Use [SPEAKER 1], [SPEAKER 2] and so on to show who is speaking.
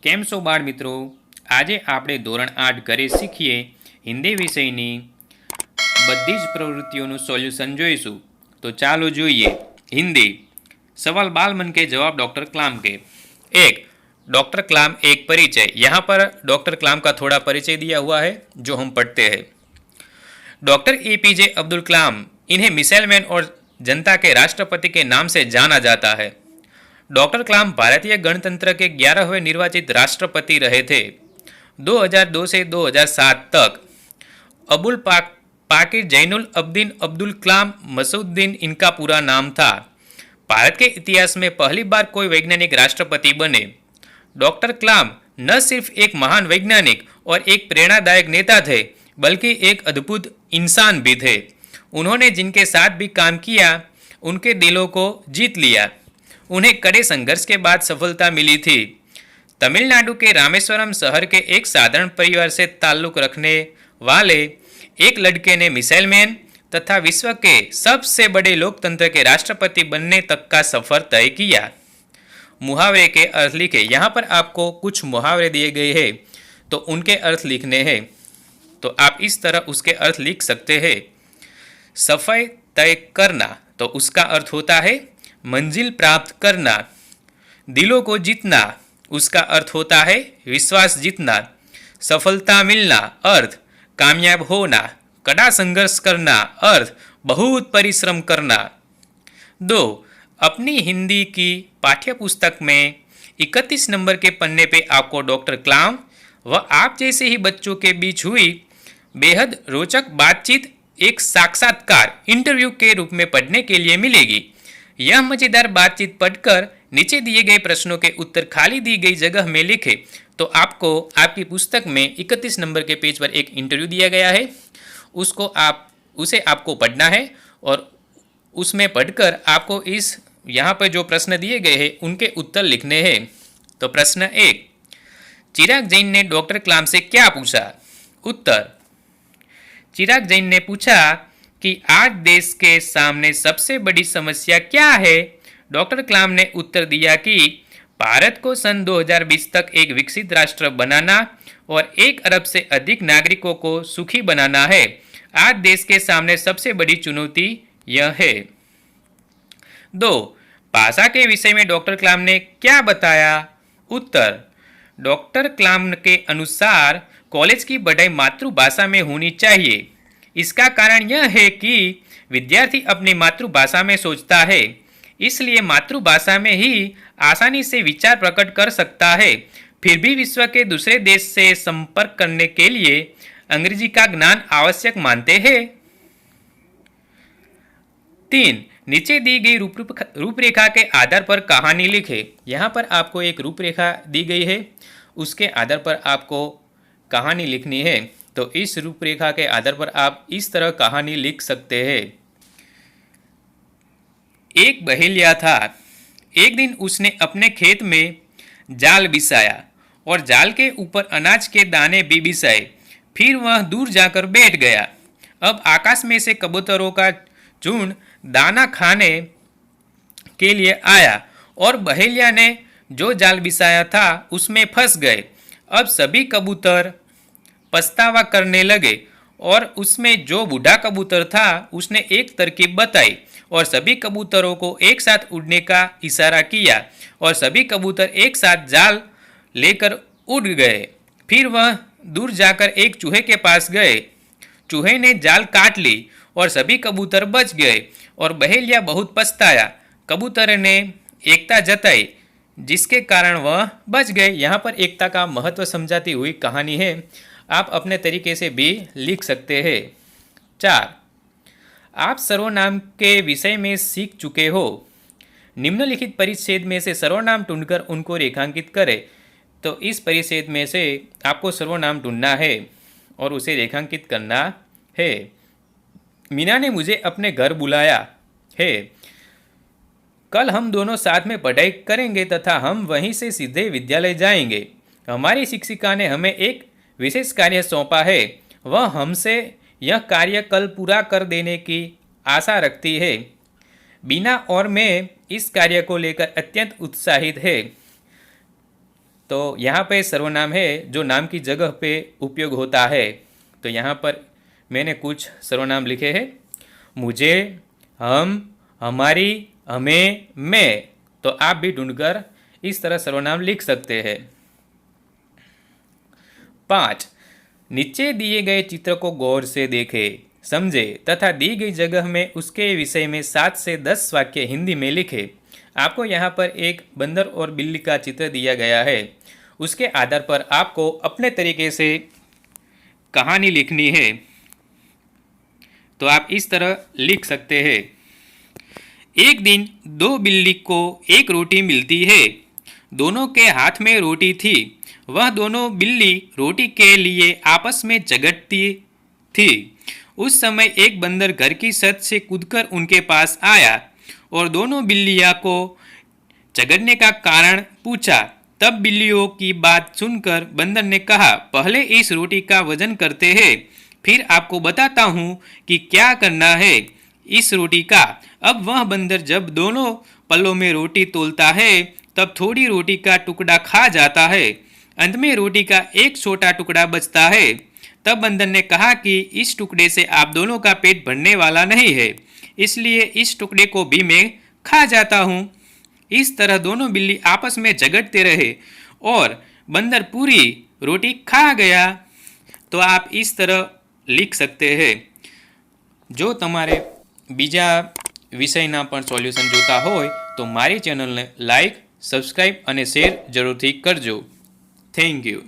[SPEAKER 1] કેમ છો બાળ મિત્રો? આજે આપણે ધોરણ 8 ઘરે શીખીએ હિન્દી વિષયની બધી જ પ્રવૃત્તિઓનું સોલ્યુશન જોઈશું। तो ચાલો જોઈએ। हिंदी सवाल बाल मन के जवाब डॉक्टर कलाम के। एक, डॉक्टर कलाम एक परिचय। यहाँ पर डॉक्टर कलाम का थोड़ा परिचय दिया हुआ है जो हम पढ़ते हैं। डॉक्टर एपीजे अब्दुल कलाम, इन्हें मिसाइल मैन और जनता के राष्ट्रपति के नाम से जाना जाता है। डॉक्टर कलाम भारतीय गणतंत्र के 11वें निर्वाचित राष्ट्रपति रहे थे। 2002 से 2007 तक अबुल पाकिर जैनुल अब्दीन अब्दुल कलाम मसूद्दीन इनका पूरा नाम था। भारत के इतिहास में पहली बार कोई वैज्ञानिक राष्ट्रपति बने। डॉक्टर कलाम न सिर्फ एक महान वैज्ञानिक और एक प्रेरणादायक नेता थे, बल्कि एक अद्भुत इंसान भी थे। उन्होंने जिनके साथ भी काम किया उनके दिलों को जीत लिया। उन्हें कड़े संघर्ष के बाद सफलता मिली थी। तमिलनाडु के रामेश्वरम शहर के एक साधारण परिवार से ताल्लुक रखने वाले एक लड़के ने मिसाइल मैन तथा विश्व के सबसे बड़े लोकतंत्र के राष्ट्रपति बनने तक का सफर तय किया। मुहावरे के अर्थ लिखे। यहाँ पर आपको कुछ मुहावरे दिए गए हैं तो उनके अर्थ लिखने हैं। तो आप इस तरह उसके अर्थ लिख सकते हैं। सफर तय करना, तो उसका अर्थ होता है मंजिल प्राप्त करना। दिलों को जीतना, उसका अर्थ होता है विश्वास जीतना। सफलता मिलना, अर्थ कामयाब होना। कड़ा संघर्ष करना, अर्थ बहुत परिश्रम करना। 2, अपनी हिंदी की पाठ्य पुस्तक में 31 नंबर के पन्ने पे आपको डॉक्टर कलाम व आप जैसे ही बच्चों के बीच हुई बेहद रोचक बातचीत एक साक्षात्कार इंटरव्यू के रूप में पढ़ने के लिए मिलेगी। यह मजेदार बातचीत पढ़कर नीचे दिए गए प्रश्नों के उत्तर खाली दी गई जगह में लिखें। तो आपको आपकी पुस्तक में 31 नंबर के पेज पर एक इंटरव्यू दिया गया है, उसे आपको पढ़ना है और उसमें पढ़कर आपको इस यहाँ पर जो प्रश्न दिए गए हैं उनके उत्तर लिखने हैं। तो प्रश्न 1, चिराग जैन ने डॉक्टर कलाम से क्या पूछा? उत्तर, चिराग जैन ने पूछा कि आज देश के सामने सबसे बड़ी समस्या क्या है? डॉक्टर कलाम ने उत्तर दिया कि भारत को सन 2020 तक एक विकसित राष्ट्र बनाना और 1 अरब से अधिक नागरिकों को सुखी बनाना है। आज देश के सामने सबसे बड़ी चुनौती यह है। 2, भाषा के विषय में डॉक्टर कलाम ने क्या बताया? उत्तर, डॉक्टर कलाम के अनुसार कॉलेज की पढ़ाई मातृभाषा में होनी चाहिए। इसका कारण यह है कि विद्यार्थी अपनी मातृभाषा में सोचता है, इसलिए मातृभाषा में ही आसानी से विचार प्रकट कर सकता है। फिर भी विश्व के दूसरे देश से संपर्क करने के लिए अंग्रेजी का ज्ञान आवश्यक मानते हैं। 3, नीचे दी गई रूपरेखा के आधार पर कहानी लिखे। यहाँ पर आपको एक रूपरेखा दी गई है, उसके आधार पर आपको कहानी लिखनी है। तो इस रूपरेखा के आधार पर आप इस तरह कहानी लिख सकते हैं। एक बहेलिया था। एक दिन उसने अपने खेत में जाल बिछाया और जाल के ऊपर अनाज के दाने भी बिछाए। फिर वह दूर जाकर बैठ गया। अब आकाश में से कबूतरों का झुंड दाना खाने के लिए आया और बहेलिया ने जो जाल बिछाया था उसमें फंस गए। अब सभी कबूतर पछतावा करने लगे और उसमें जो बूढ़ा कबूतर था उसने एक तरकीब बताई और सभी कबूतरों को एक साथ उड़ने का इशारा किया और सभी कबूतर एक साथ जाल लेकर उड़ गए। फिर वह दूर जाकर एक चूहे के पास गए। चूहे ने जाल काट ली और सभी कबूतर बच गए और बहेलिया बहुत पछताया। कबूतर ने एकता जताई जिसके कारण वह बच गए। यहाँ पर एकता का महत्व समझाती हुई कहानी है। आप अपने तरीके से भी लिख सकते हैं। 4, आप सर्वनाम के विषय में सीख चुके हो। निम्नलिखित परिच्छेद में से सर्वनाम ढूंढकर उनको रेखांकित करें। तो इस परिच्छेद में से आपको सर्वनाम ढूंढना है और उसे रेखांकित करना है। मीना ने मुझे अपने घर बुलाया है। कल हम दोनों साथ में पढ़ाई करेंगे तथा हम वहीं से सीधे विद्यालय जाएंगे। हमारी शिक्षिका ने हमें एक विशेष कार्य सौंपा है। वह हमसे यह कार्य कल पूरा कर देने की आशा रखती है। बीना और मैं इस कार्य को लेकर अत्यंत उत्साहित है। तो यहाँ पे सर्वनाम है जो नाम की जगह पे उपयोग होता है। तो यहाँ पर मैंने कुछ सर्वनाम लिखे हैं, मुझे, हम, हमारी, हमें, मैं। तो आप भी ढूंढकर इस तरह सर्वनाम लिख सकते हैं। 5. नीचे दिए गए चित्र को गौर से देखें, समझे तथा दी गई जगह में उसके विषय में 7 से 10 वाक्य हिंदी में लिखे। आपको यहाँ पर एक बंदर और बिल्ली का चित्र दिया गया है। उसके आधार पर आपको अपने तरीके से कहानी लिखनी है। तो आप इस तरह लिख सकते हैं। एक दिन 2 बिल्ली को एक रोटी मिलती है। दोनों के हाथ में रोटी थी। वह दोनों बिल्ली रोटी के लिए आपस में झगड़ती थी। उस समय एक बंदर घर की छत से कूदकर उनके पास आया और दोनों बिल्लियों को झगड़ने का कारण पूछा। तब बिल्लियों की बात सुनकर बंदर ने कहा, पहले इस रोटी का वजन करते हैं, फिर आपको बताता हूँ कि क्या करना है इस रोटी का। अब वह बंदर जब दोनों पल्लों में रोटी तोलता है तब थोड़ी रोटी का टुकड़ा खा जाता है। अंत में रोटी का एक छोटा टुकड़ा बचता है। तब बंदर ने कहा कि इस टुकड़े से आप दोनों का पेट भरने वाला नहीं है, इसलिए इस टुकड़े को भी मैं खा जाता हूँ। इस तरह दोनों बिल्ली आपस में झगड़ते रहे और बंदर पूरी रोटी खा गया। तो आप इस तरह लिख सकते हैं। जो તમારે બીજા વિષયના પણ સોલ્યુશન જોતા હોય તો મારી ચેનલને લાઈક, સબસ્ક્રાઈબ અને શેર જરૂરથી કરજો. Thank you.